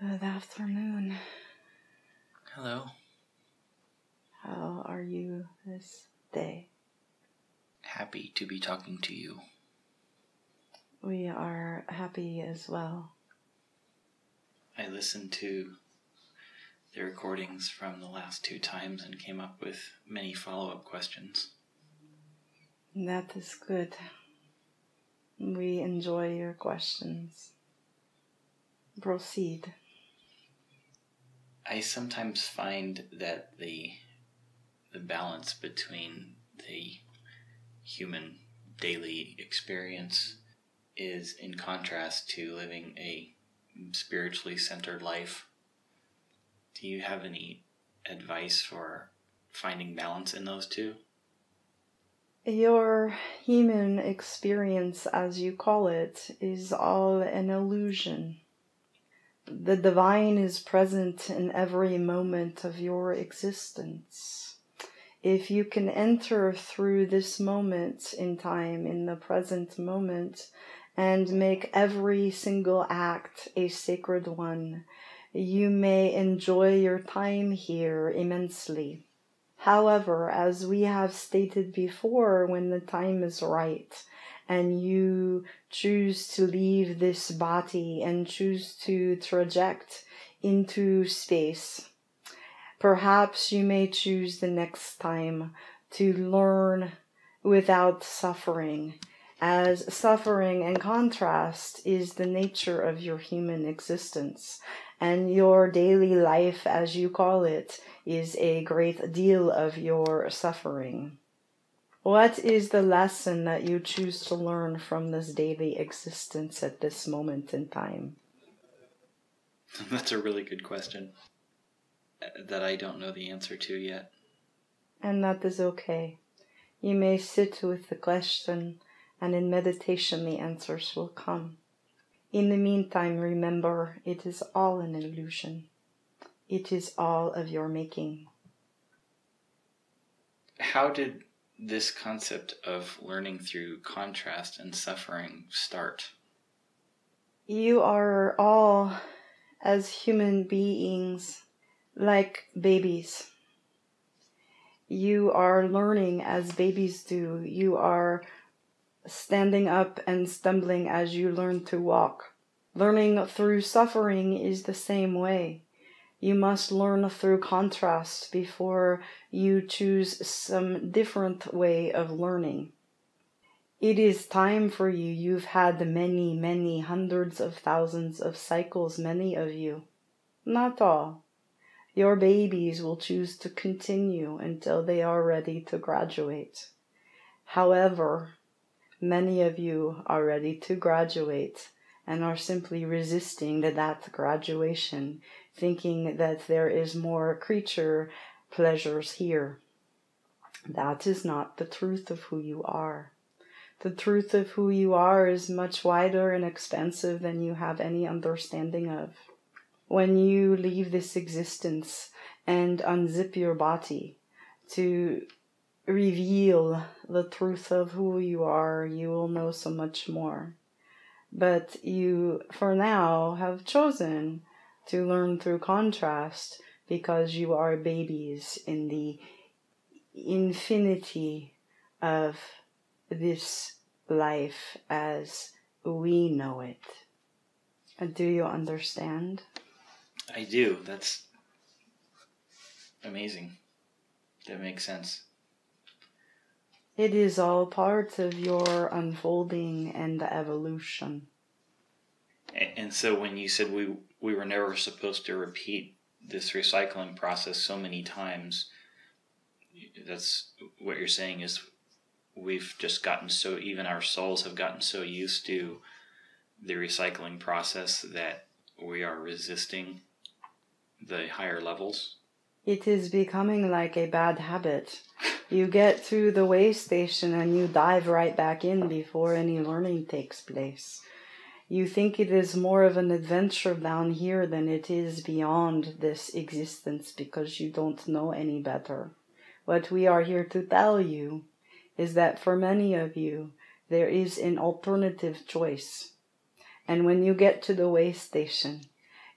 Good afternoon. Hello. How are you this day? Happy to be talking to you. We are happy as well. I listened to the recordings from the last 2 times and came up with many follow-up questions. That is good. We enjoy your questions. Proceed. I sometimes find that the balance between the human daily experience is in contrast to living a spiritually centered life. Do you have any advice for finding balance in those two? Your human experience, as you call it, is all an illusion. The divine is present in every moment of your existence. If you can enter through this moment in time, in the present moment, and make every single act a sacred one, you may enjoy your time here immensely. However, as we have stated before, when the time is right and you choose to leave this body and choose to traject into space, perhaps you may choose the next time to learn without suffering, as suffering in contrast is the nature of your human existence, and your daily life, as you call it, is a great deal of your suffering. What is the lesson that you choose to learn from this daily existence at this moment in time? That's a really good question that I don't know the answer to yet. And that is okay. You may sit with the question, and in meditation the answers will come. In the meantime, remember, it is all an illusion. It is all of your making. How did this concept of learning through contrast and suffering start? You are all, as human beings, like babies. You are learning as babies do. You are standing up and stumbling as you learn to walk. Learning through suffering is the same way. You must learn through contrast before you choose some different way of learning. It is time for you. You've had many, many hundreds of thousands of cycles, many of you. Not all. Your babies will choose to continue until they are ready to graduate. However, many of you are ready to graduate and are simply resisting that graduation, thinking that there is more creature pleasures here. That is not the truth of who you are. The truth of who you are is much wider and expansive than you have any understanding of. When you leave this existence and unzip your body to reveal the truth of who you are, you will know so much more. But you, for now, have chosen to learn through contrast because you are babies in the infinity of this life as we know it. Do you understand? I do. That's amazing. That makes sense. It is all part of your unfolding and evolution. And so when you said we were never supposed to repeat this recycling process so many times, that's what you're saying is we've just gotten so, even our souls have gotten so used to the recycling process that we are resisting the higher levels. It is becoming like a bad habit. You get to the way station and you dive right back in before any learning takes place. You think it is more of an adventure down here than it is beyond this existence because you don't know any better. What we are here to tell you is that for many of you, there is an alternative choice. And when you get to the way station,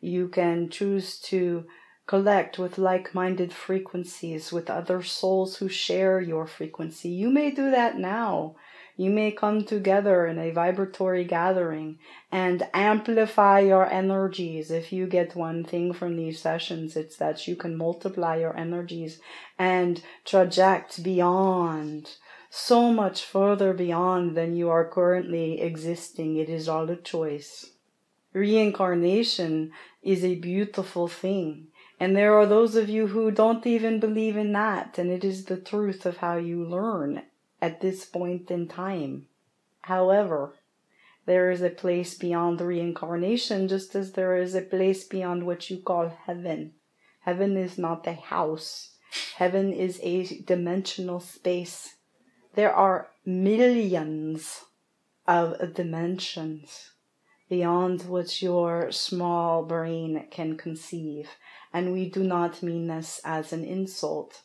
You can choose to collect with like-minded frequencies with other souls who share your frequency. You may do that now. You may come together in a vibratory gathering and amplify your energies. If you get one thing from these sessions, it's that you can multiply your energies and traject beyond, so much further beyond than you are currently existing. It is all a choice. Reincarnation is a beautiful thing. And there are those of you who don't even believe in that. And it is the truth of how you learn at this point in time. However, there is a place beyond reincarnation, just as there is a place beyond what you call heaven. Heaven is not a house. Heaven is a dimensional space. There are millions of dimensions beyond what your small brain can conceive. And we do not mean this as an insult.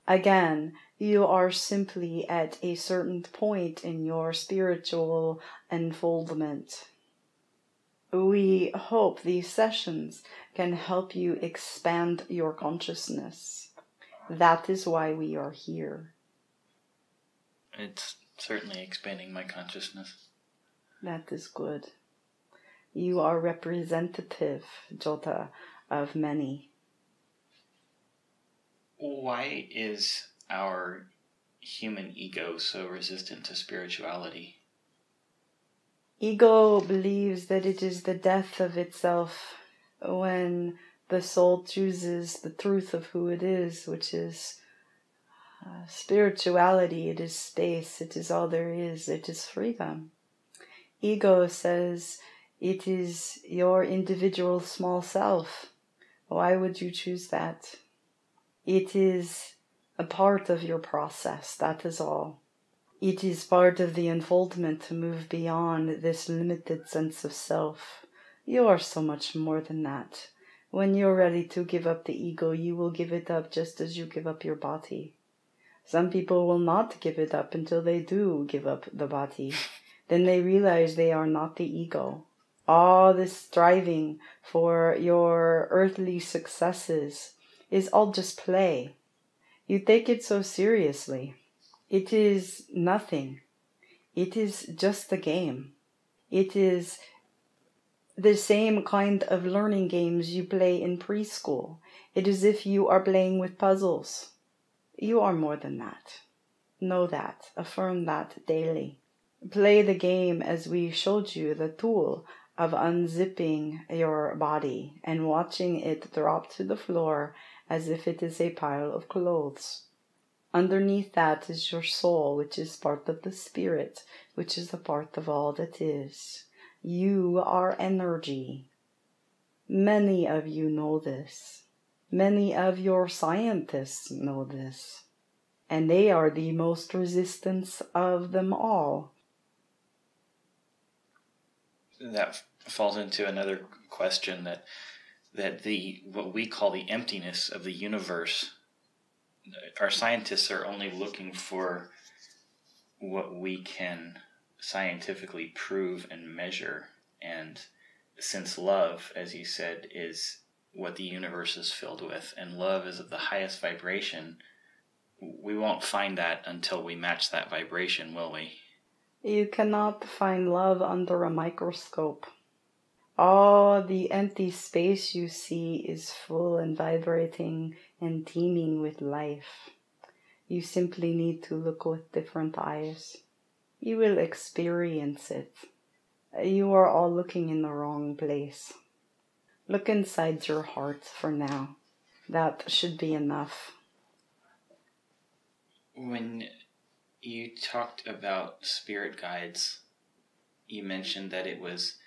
Again, you are simply at a certain point in your spiritual unfoldment. We hope these sessions can help you expand your consciousness. That is why we are here. It's certainly expanding my consciousness. That is good. You are representative, Jota, of many. Why is our human ego so resistant to spirituality? Ego believes that it is the death of itself when the soul chooses the truth of who it is, which is spirituality. It is space. It is all there is. It is freedom. Ego says it is your individual small self. Why would you choose that? It is a part of your process, that is all. It is part of the unfoldment to move beyond this limited sense of self. You are so much more than that. When you're ready to give up the ego, you will give it up just as you give up your body. Some people will not give it up until they do give up the body. Then they realize they are not the ego. All this striving for your earthly successes is all just play. You take it so seriously. It is nothing. It is just a game. It is the same kind of learning games you play in preschool. It is if you are playing with puzzles. You are more than that. Know that. Affirm that daily. Play the game as we showed you, the tool of unzipping your body and watching it drop to the floor as if it is a pile of clothes. Underneath that is your soul, which is part of the spirit, which is a part of all that is. You are energy. Many of you know this. Many of your scientists know this. And they are the most resistant of them all. That falls into another question, that the what we call the emptiness of the universe, our scientists are only looking for what we can scientifically prove and measure. And since love, as you said, is what the universe is filled with, and love is of the highest vibration, we won't find that until we match that vibration, will we? You cannot find love under a microscope. All the empty space you see is full and vibrating and teeming with life. You simply need to look with different eyes. You will experience it. You are all looking in the wrong place. Look inside your heart for now. That should be enough. When you talked about spirit guides, you mentioned that it was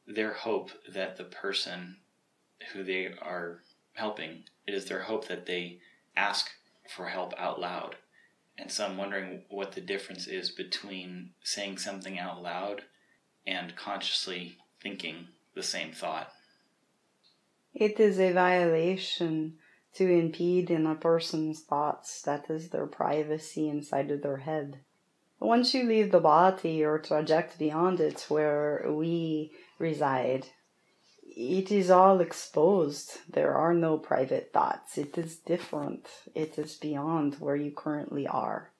their hope that the person who they are helping, it is their hope that they ask for help out loud. And so I'm wondering what the difference is between saying something out loud and consciously thinking the same thought. It is a violation to impede in a person's thoughts. That is their privacy inside of their head. Once you leave the body or traject beyond it where we reside, it is all exposed. There are no private thoughts. It is different. It is beyond where you currently are.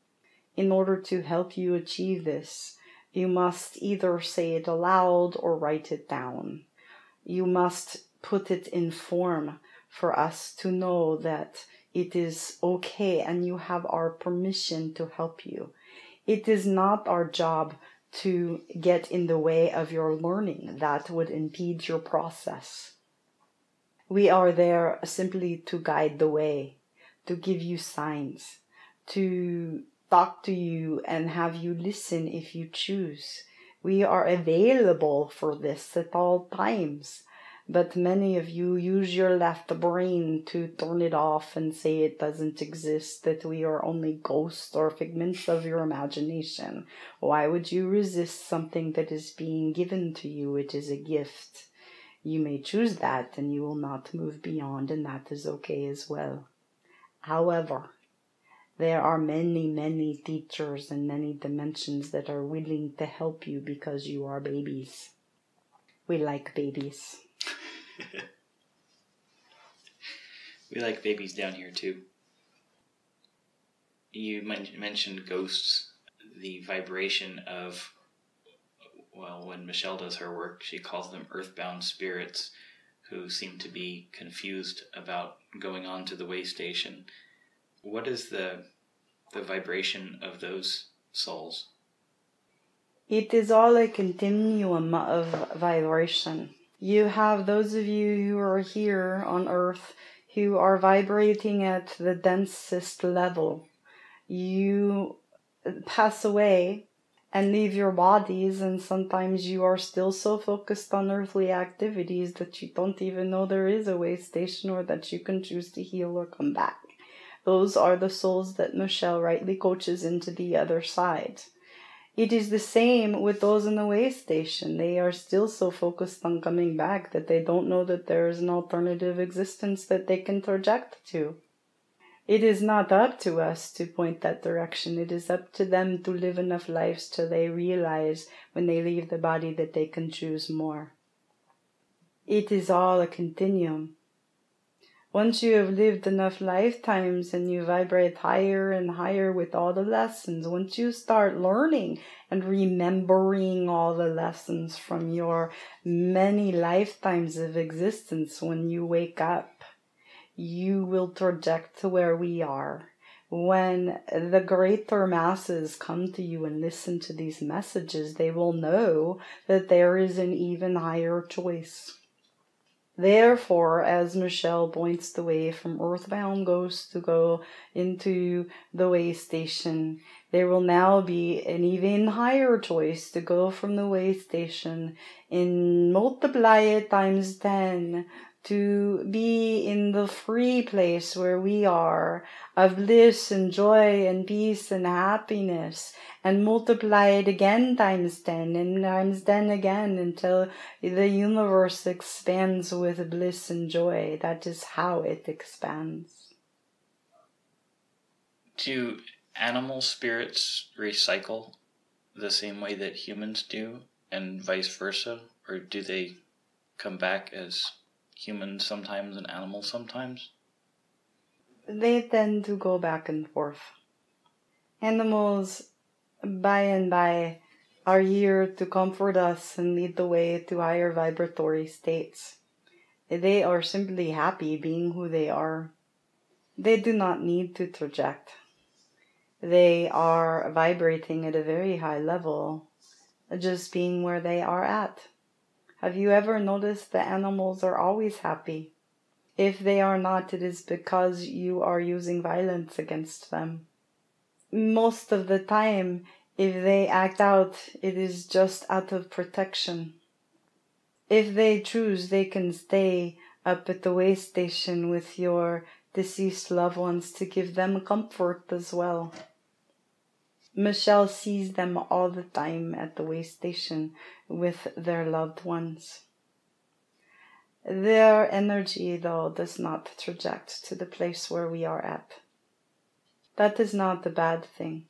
In order to help you achieve this, you must either say it aloud or write it down. You must put it in form for us to know that it is okay and you have our permission to help you. It is not our job to get in the way of your learning. That would impede your process. We are there simply to guide the way, to give you signs, to talk to you and have you listen if you choose. We are available for this at all times. But many of you use your left brain to turn it off and say it doesn't exist, that we are only ghosts or figments of your imagination. Why would you resist something that is being given to you? It is a gift. You may choose that and you will not move beyond, and that is okay as well. However, there are many, many teachers and many dimensions that are willing to help you because you are babies. We like babies. We like babies down here too. You mentioned ghosts, the vibration of, well, when Michelle does her work, she calls them earthbound spirits who seem to be confused about going on to the way station. What is the vibration of those souls? It is all a continuum of vibration. You have those of you who are here on Earth who are vibrating at the densest level. You pass away and leave your bodies, and sometimes you are still so focused on earthly activities that you don't even know there is a way station or that you can choose to heal or come back. Those are the souls that Michelle rightly coaches into the other side. It is the same with those in the way station. They are still so focused on coming back that they don't know that there is an alternative existence that they can traject to. It is not up to us to point that direction. It is up to them to live enough lives till they realize when they leave the body that they can choose more. It is all a continuum. Once you have lived enough lifetimes and you vibrate higher and higher with all the lessons, once you start learning and remembering all the lessons from your many lifetimes of existence, when you wake up, you will traject to where we are. When the greater masses come to you and listen to these messages, they will know that there is an even higher choice. Therefore, as Michelle points the way from earthbound ghosts to go into the way station, there will now be an even higher choice to go from the way station and multiply it times 10 to be in the free place where we are, of bliss and joy and peace and happiness, and multiply it again times 10 and times 10 again until the universe expands with bliss and joy. That is how it expands. Do animal spirits recycle the same way that humans do, and vice versa? Or do they come back as humans sometimes and animals sometimes? They tend to go back and forth. Animals, by and by, are here to comfort us and lead the way to higher vibratory states. They are simply happy being who they are. They do not need to traject. They are vibrating at a very high level, just being where they are at. Have you ever noticed that animals are always happy? If they are not, it is because you are using violence against them. Most of the time, if they act out, it is just out of protection. If they choose, they can stay up at the way station with your deceased loved ones to give them comfort as well. Michelle sees them all the time at the way station with their loved ones. Their energy, though, does not traject to the place where we are at. That is not a bad thing.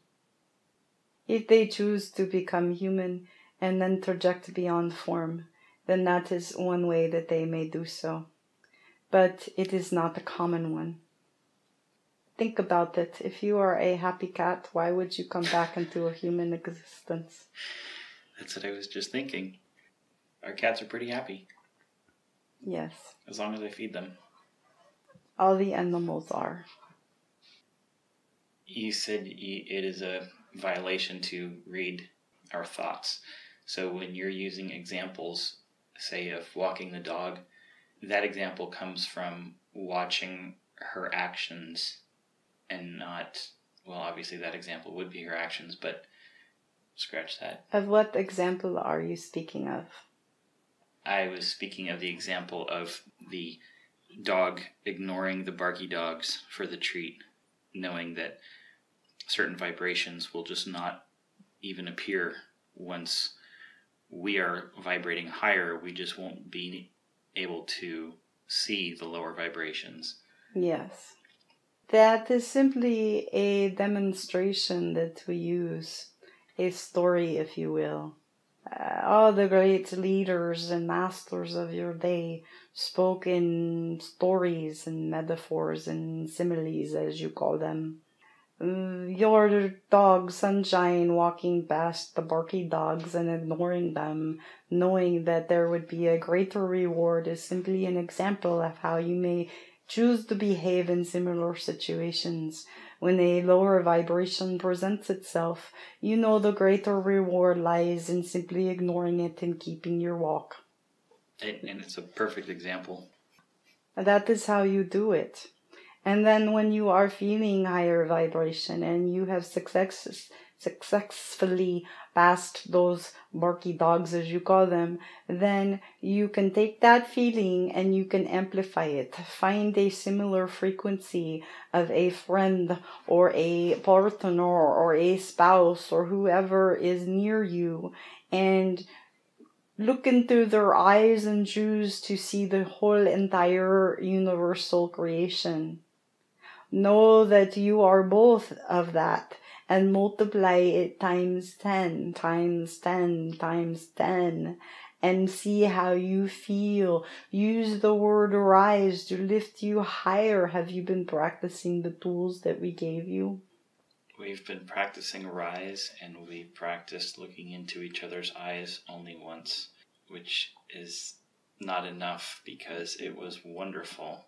If they choose to become human and then traject beyond form, then that is one way that they may do so. But it is not a common one. Think about it. If you are a happy cat, why would you come back into a human existence? That's what I was just thinking. Our cats are pretty happy. Yes. As long as I feed them. All the animals are. You said it is a violation to read our thoughts. So when you're using examples, say of walking the dog, that example comes from watching her actions and not, well, obviously that example would be her actions, but scratch that. Of what example are you speaking of? I was speaking of the example of the dog ignoring the barky dogs for the treat, knowing that certain vibrations will just not even appear once we are vibrating higher. We just won't be able to see the lower vibrations. Yes. That is simply a demonstration that we use, a story, if you will. All the great leaders and masters of your day spoke in stories and metaphors and similes, as you call them. Your dog, Sunshine, walking past the barky dogs and ignoring them, knowing that there would be a greater reward, is simply an example of how you may choose to behave in similar situations. When a lower vibration presents itself, you know the greater reward lies in simply ignoring it and keeping your walk. And it's a perfect example. That is how you do it. And then when you are feeling higher vibration and you have successfully passed those barky dogs, as you call them, then you can take that feeling and you can amplify it. Find a similar frequency of a friend or a partner or a spouse or whoever is near you, and look into their eyes and choose to see the whole entire universal creation. Know that you are both of that and multiply it times 10, times 10, times 10, and see how you feel. Use the word rise to lift you higher. Have you been practicing the tools that we gave you? We've been practicing rise, and we practiced looking into each other's eyes only once, which is not enough because it was wonderful.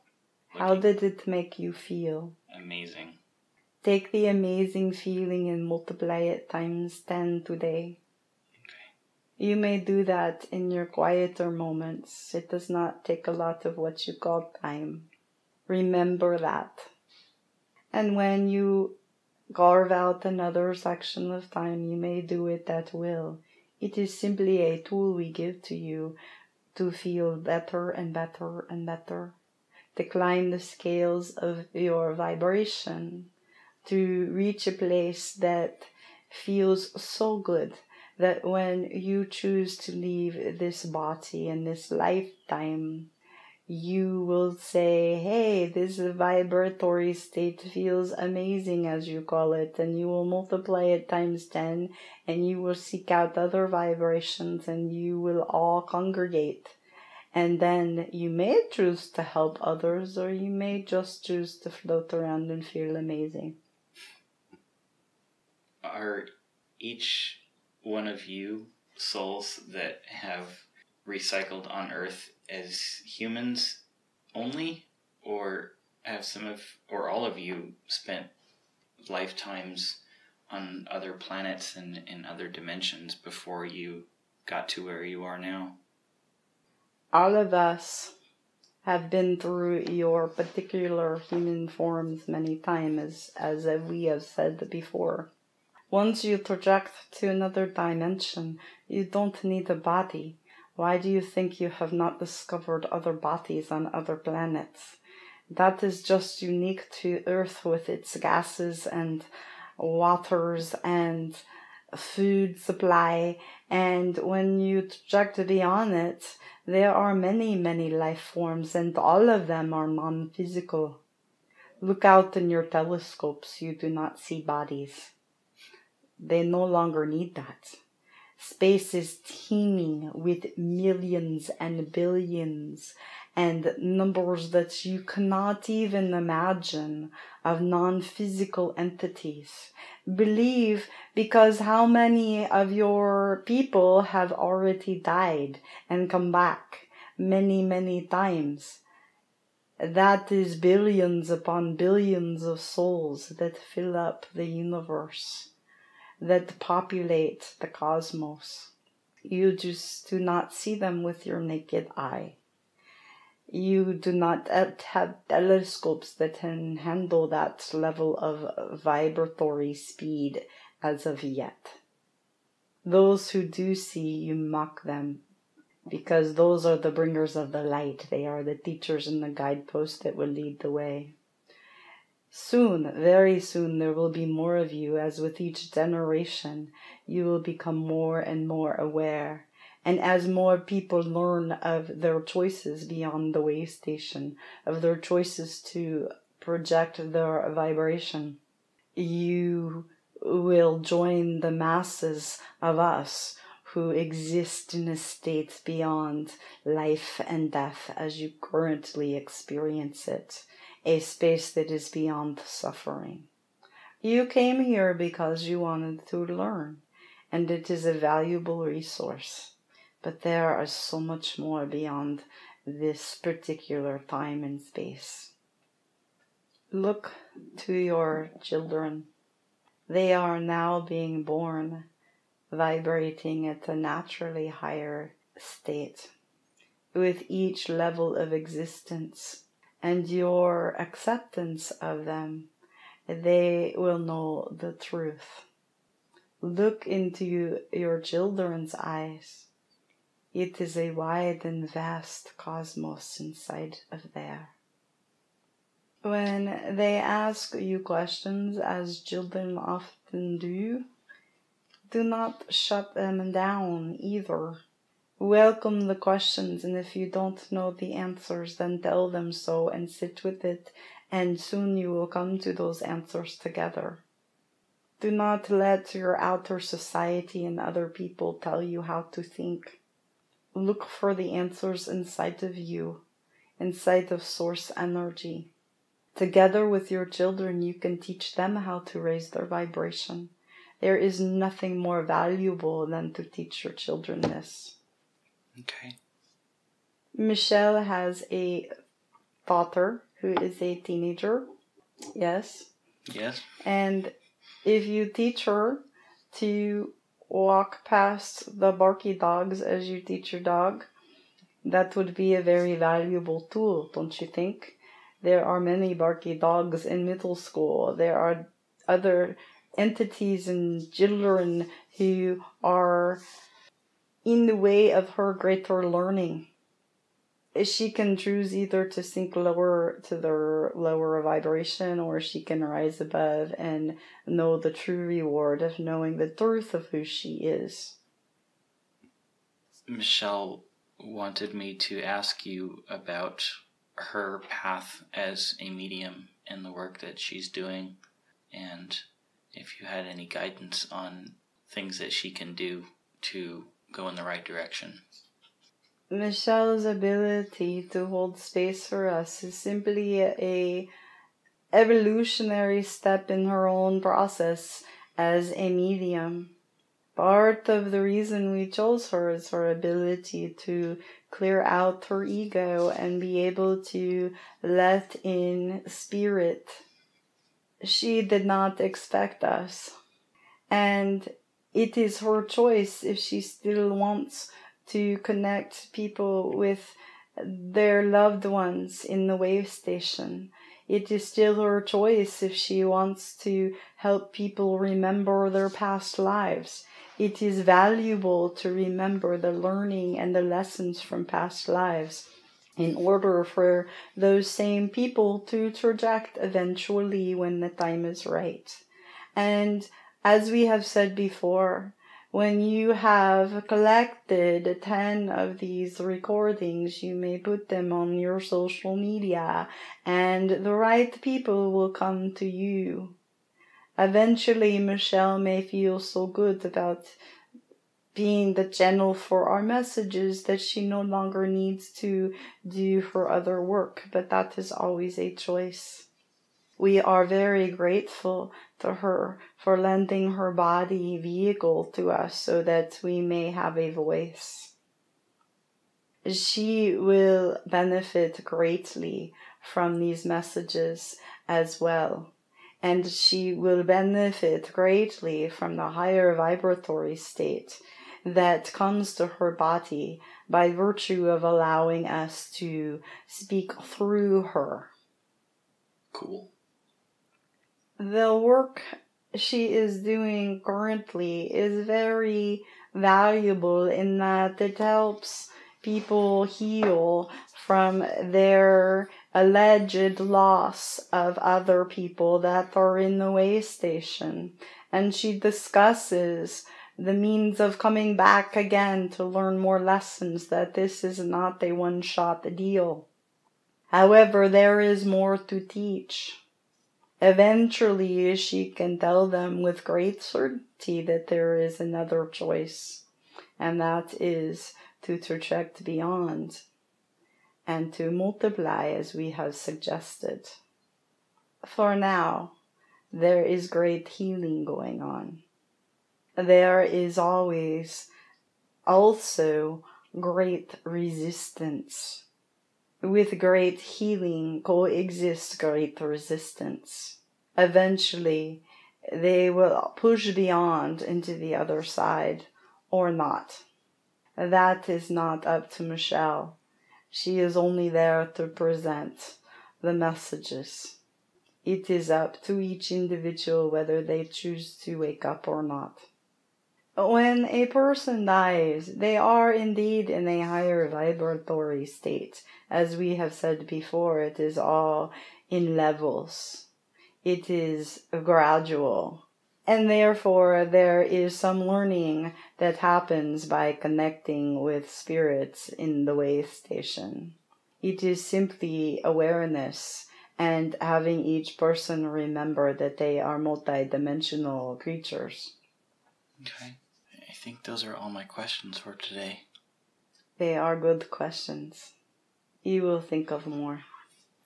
How did it make you feel? Amazing. Take the amazing feeling and multiply it times 10 today. Okay. You may do that in your quieter moments. It does not take a lot of what you call time. Remember that. And when you carve out another section of time, you may do it at will. It is simply a tool we give to you to feel better and better and better. To climb the scales of your vibration, to reach a place that feels so good that when you choose to leave this body in this lifetime, you will say, hey, this vibratory state feels amazing, as you call it, and you will multiply it times 10, and you will seek out other vibrations, and you will all congregate. And then you may choose to help others, or you may just choose to float around and feel amazing. Are each one of you souls that have recycled on Earth as humans only, or have or all of you spent lifetimes on other planets and in other dimensions before you got to where you are now? All of us have been through your particular human forms many times, as we have said before. Once you project to another dimension, you don't need a body. Why do you think you have not discovered other bodies on other planets? That is just unique to Earth with its gases and waters and food supply. And when you project beyond it, there are many, many life forms, and all of them are non-physical. Look out in your telescopes, you do not see bodies. They no longer need that. Space is teeming with millions and billions and numbers that you cannot even imagine of non-physical entities. Believe, because how many of your people have already died and come back many, many times? That is billions upon billions of souls that fill up the universe, that populate the cosmos. You just do not see them with your naked eye. You do not have telescopes that can handle that level of vibratory speed as of yet. Those who do see, you mock them, because those are the bringers of the light. They are the teachers and the guideposts that will lead the way. Soon, very soon, there will be more of you, as with each generation, you will become more and more aware. And as more people learn of their choices beyond the way station, of their choices to project their vibration, you will join the masses of us who exist in a state beyond life and death as you currently experience it. A space that is beyond suffering. You came here because you wanted to learn, and it is a valuable resource. But there is so much more beyond this particular time and space. Look to your children. They are now being born, vibrating at a naturally higher state, with each level of existence. And your acceptance of them, they will know the truth. Look into your children's eyes. It is a wide and vast cosmos inside of there. When they ask you questions, as children often do not shut them down either. Welcome the questions, and if you don't know the answers, then tell them so and sit with it, and soon you will come to those answers together. Do not let your outer society and other people tell you how to think. Look for the answers inside of you, inside of source energy. Together with your children, you can teach them how to raise their vibration. There is nothing more valuable than to teach your children this. Okay. Michelle has a daughter who is a teenager. Yes. Yes. And if you teach her to walk past the barky dogs as you teach your dog, that would be a very valuable tool, don't you think? There are many barky dogs in middle school. There are other entities and children who are in the way of her greater learning. She can choose either to sink lower to their lower vibration, or she can rise above and know the true reward of knowing the truth of who she is. Michelle wanted me to ask you about her path as a medium and the work that she's doing, and if you had any guidance on things that she can do to go in the right direction. Michelle's ability to hold space for us is simply a evolutionary step in her own process as a medium. Part of the reason we chose her is her ability to clear out her ego and be able to let in spirit. She did not expect us, and it is her choice if she still wants to connect people with their loved ones in the wave station. It is still her choice if she wants to help people remember their past lives. It is valuable to remember the learning and the lessons from past lives in order for those same people to traject eventually when the time is right. And as we have said before, when you have collected 10 of these recordings, you may put them on your social media, and the right people will come to you. Eventually, Michelle may feel so good about being the channel for our messages, that she no longer needs to do her other work, but that is always a choice. We are very grateful to her for lending her body vehicle to us so that we may have a voice. She will benefit greatly from these messages as well. And she will benefit greatly from the higher vibratory state that comes to her body by virtue of allowing us to speak through her. Cool. The work she is doing currently is very valuable in that it helps people heal from their alleged loss of other people that are in the way station. And she discusses the means of coming back again to learn more lessons, that this is not a one-shot deal. However, there is more to teach. Eventually, she can tell them with great certainty that there is another choice, and that is to traject beyond and to multiply as we have suggested. For now, there is great healing going on. There is always also great resistance. With great healing coexists great resistance. Eventually, they will push beyond into the other side, or not. That is not up to Michelle. She is only there to present the messages. It is up to each individual whether they choose to wake up or not. When a person dies, they are indeed in a higher vibratory state. As we have said before, it is all in levels. It is gradual. And therefore, there is some learning that happens by connecting with spirits in the way station. It is simply awareness and having each person remember that they are multidimensional creatures. Okay. I think those are all my questions for today. They are good questions. You will think of more.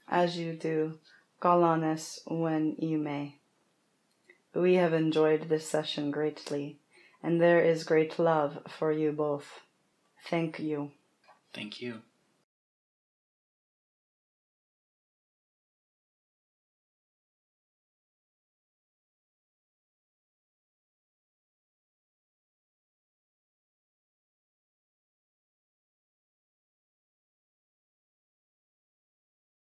As you do, call on us when you may. We have enjoyed this session greatly, and there is great love for you both. Thank you. Thank you.